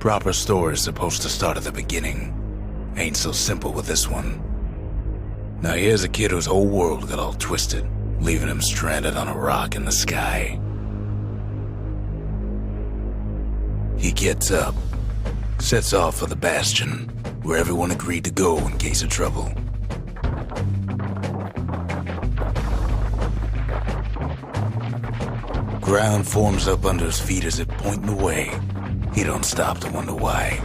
Proper story is supposed to start at the beginning. Ain't so simple with this one. Now here's a kid whose whole world got all twisted, leaving him stranded on a rock in the sky. He gets up, sets off for the Bastion, where everyone agreed to go in case of trouble. Ground forms up under his feet as if pointing away. He don't stop to wonder why.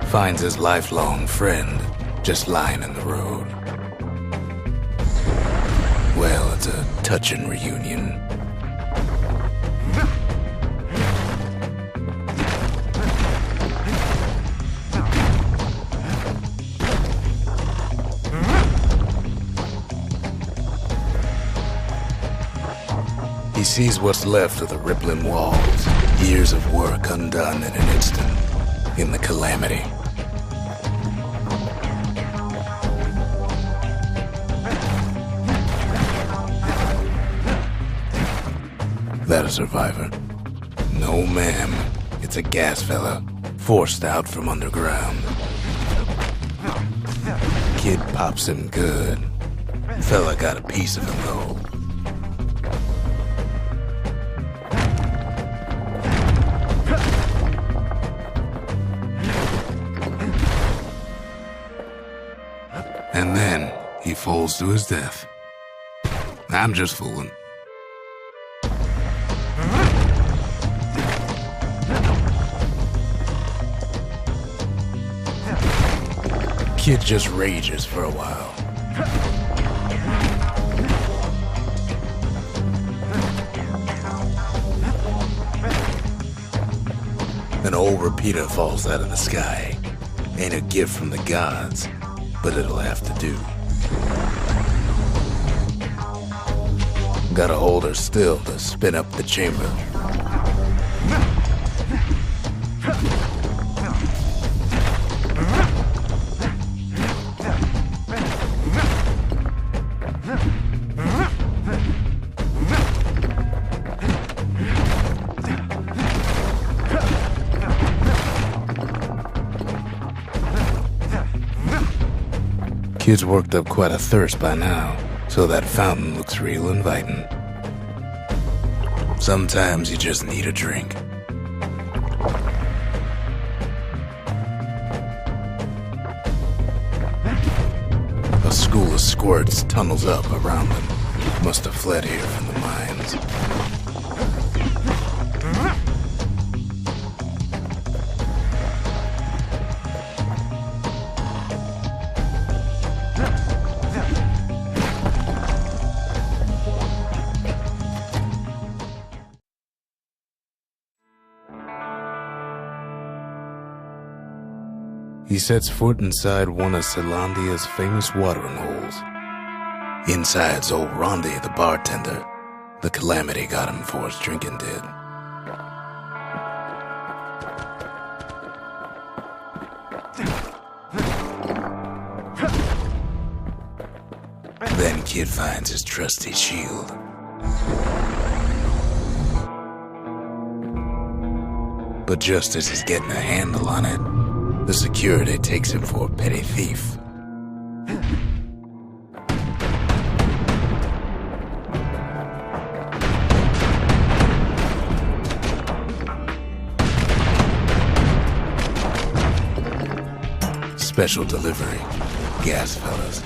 Finds his lifelong friend just lying in the road. Well, it's a touching reunion. He sees what's left of the rippling walls, years of work undone in an instant, in the calamity. That a survivor? No, ma'am. It's a gas fella, forced out from underground. Kid pops him good. Fella got a piece of him, though. And then he falls to his death. I'm just fooling. Kid just rages for a while. An old repeater falls out of the sky. Ain't a gift from the gods, but it'll have to do. Gotta hold her still to spin up the chamber. Kid's worked up quite a thirst by now, so that fountain looks real inviting. Sometimes you just need a drink. A school of squirts tunnels up around them. Must have fled here from the mines. He sets foot inside one of Zealandia's famous watering holes. Inside's old Rondi, the bartender. The calamity got him for his drinking did. Then Kid finds his trusty shield. But just as he's getting a handle on it, the security takes him for a petty thief. Special delivery, gas fellas.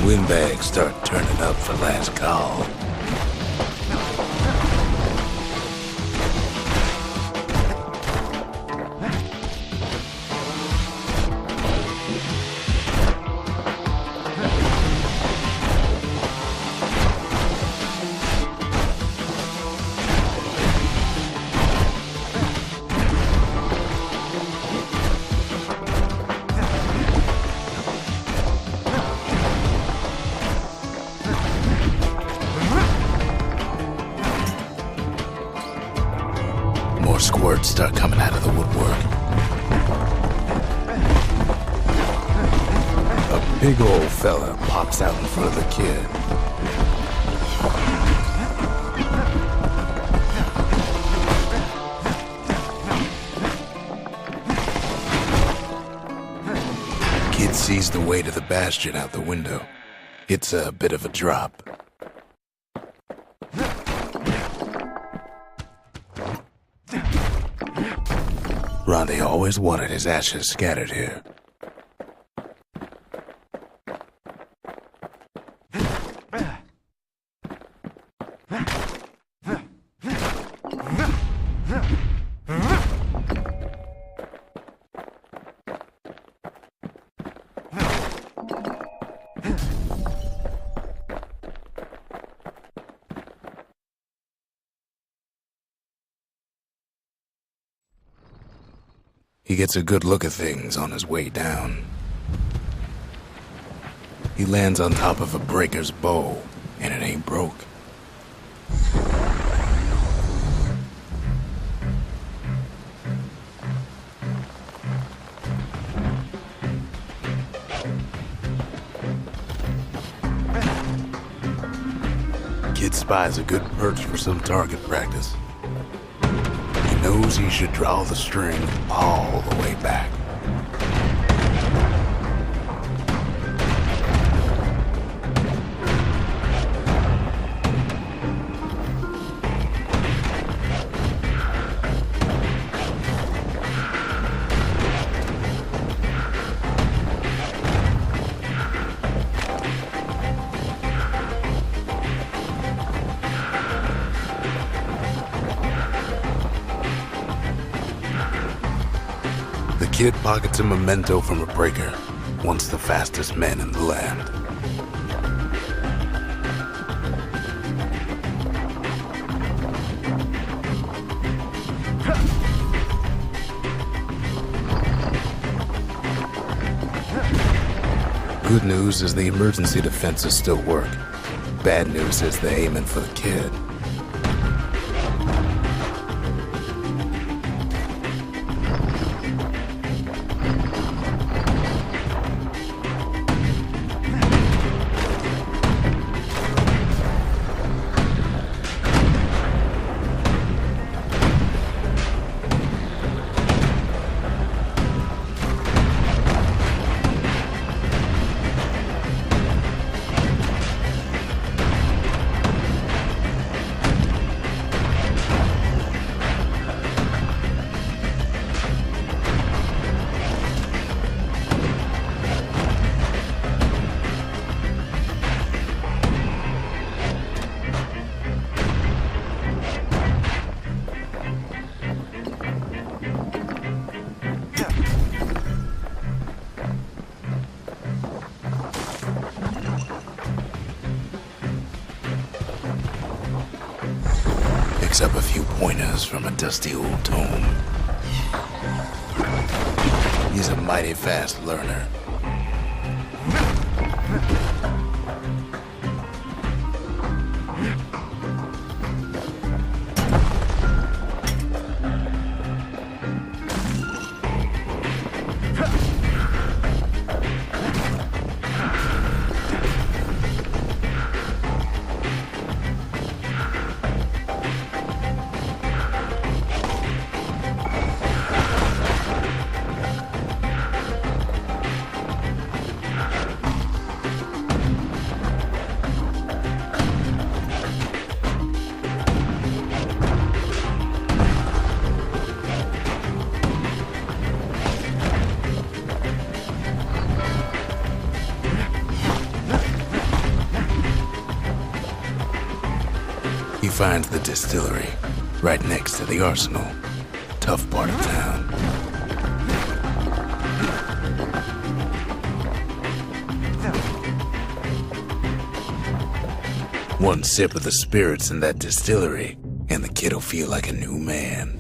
Windbags start turning up for last call. squirts start coming out of the woodwork. A big old fella pops out in front of the kid. Kid sees the way to the Bastion out the window. It's a bit of a drop. Ronde always wanted his ashes scattered here. He gets a good look at things on his way down. He lands on top of a breaker's bow, and it ain't broke. Kid spies a good perch for some target practice. He knows he should draw the string all the way back. The kid pockets a memento from a breaker, once the fastest man in the land. Good news is the emergency defenses still work. Bad news is they're aiming for the kid. Picks up a few pointers from a dusty old tome. He's a mighty fast learner. He finds the distillery, right next to the arsenal. Tough part of town. One sip of the spirits in that distillery, and the kid'll feel like a new man.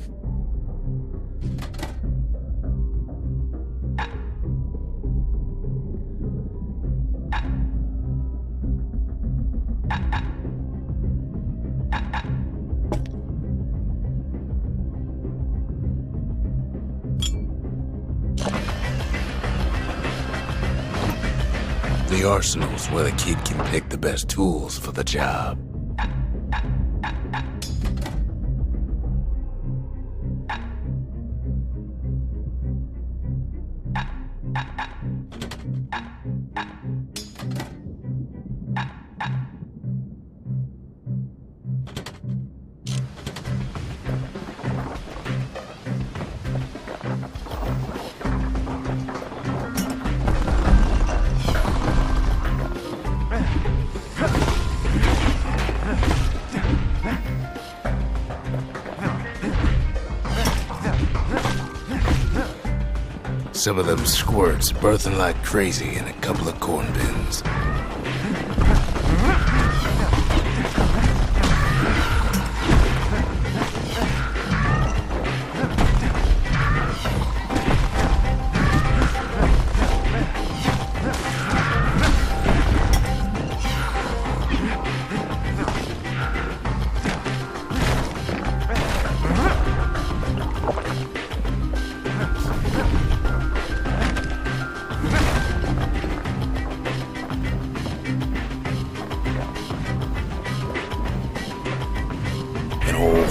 the arsenal's where the kid can pick the best tools for the job. Some of them squirts birthing like crazy in a couple of corn bins.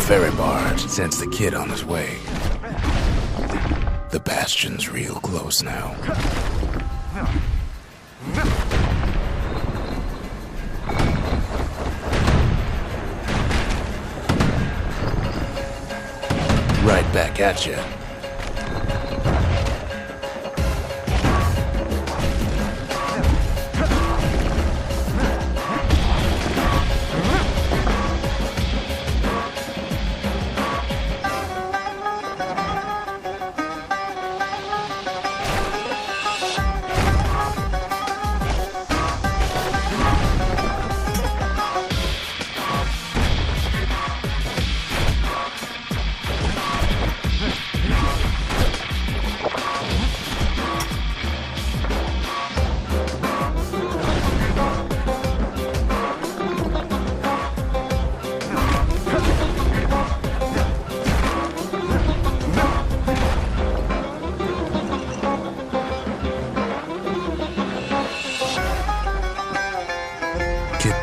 Ferry barge sends the kid on his way. The Bastion's real close now. Right back at you.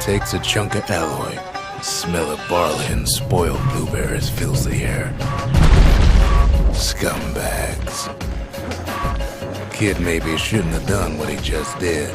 Takes a chunk of alloy. Smell of barley and spoiled blueberries fills the air. Scumbags. Kid maybe shouldn't have done what he just did.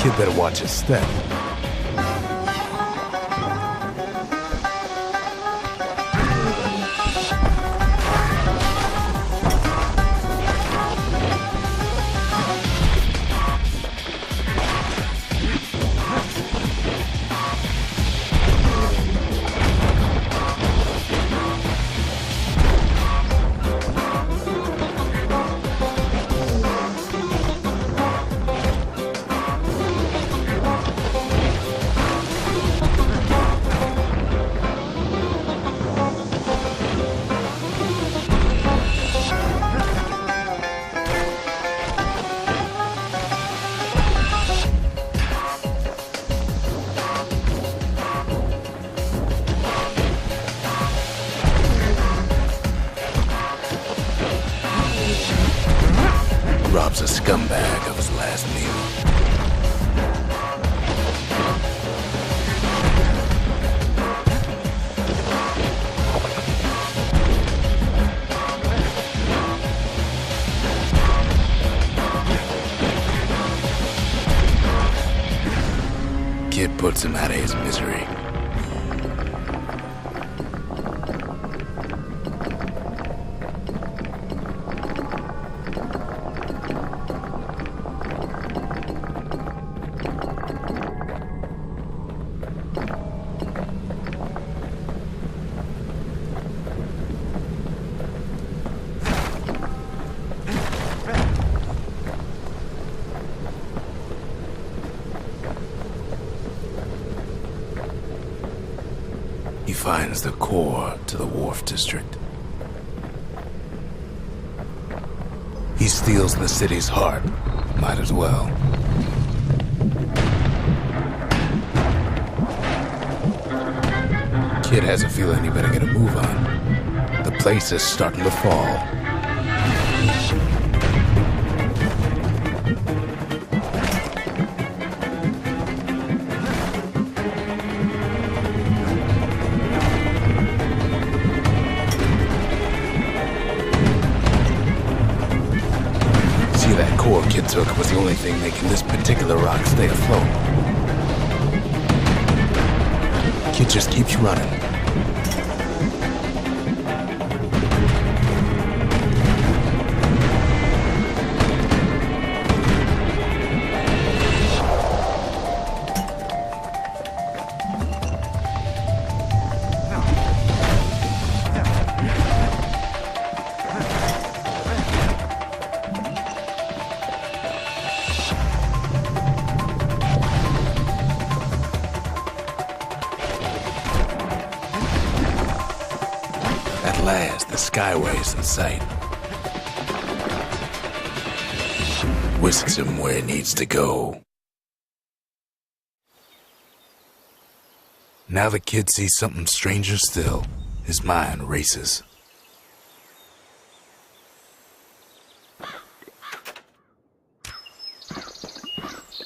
Kid better watch his step. Rob's a scumbag of his last meal. puts him out of his misery. He finds the core to the Wharf District. He steals the city's heart. Might as well. Kid has a feeling he better get a move on. The place is starting to fall. That core Kid took was the only thing making this particular rock stay afloat. Kid just keeps running. At last, the skyway's in sight. Whisks him where he needs to go. Now the kid sees something stranger still. His mind races.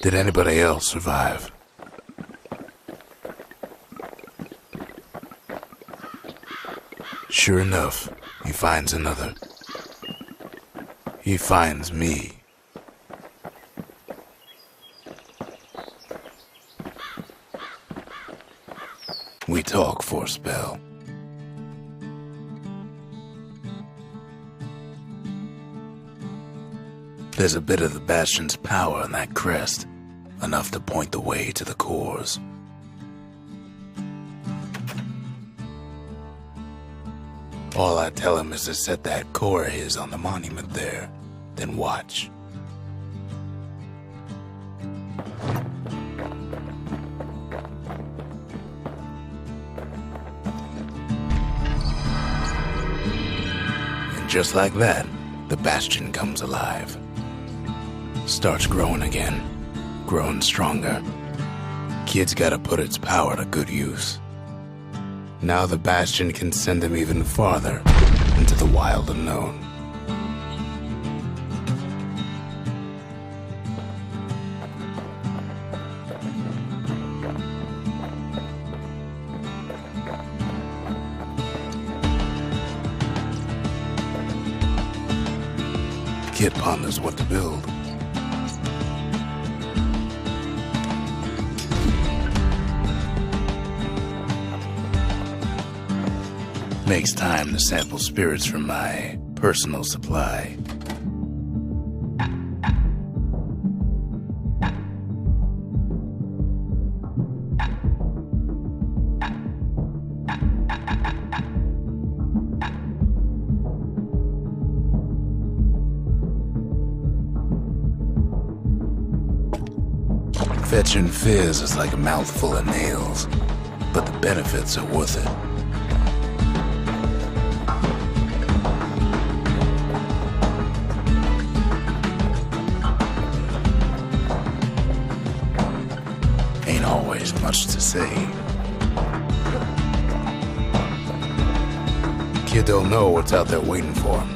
Did anybody else survive? Sure enough, he finds another. He finds me. We talk for a spell. There's a bit of the Bastion's power in that crest, enough to point the way to the cores. All I tell him is to set that core of his on the monument there, then watch. And just like that, the Bastion comes alive. Starts growing again, growing stronger. Kid's gotta put its power to good use. Now the Bastion can send him even farther into the wild unknown. Kid ponders what to build. Makes time to sample spirits from my personal supply. Fetching fizz is like a mouthful of nails, but the benefits are worth it. Ain't always much to say. Kid don't know what's out there waiting for him.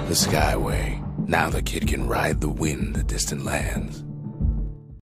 The Skyway. Now the kid can ride the wind to distant lands.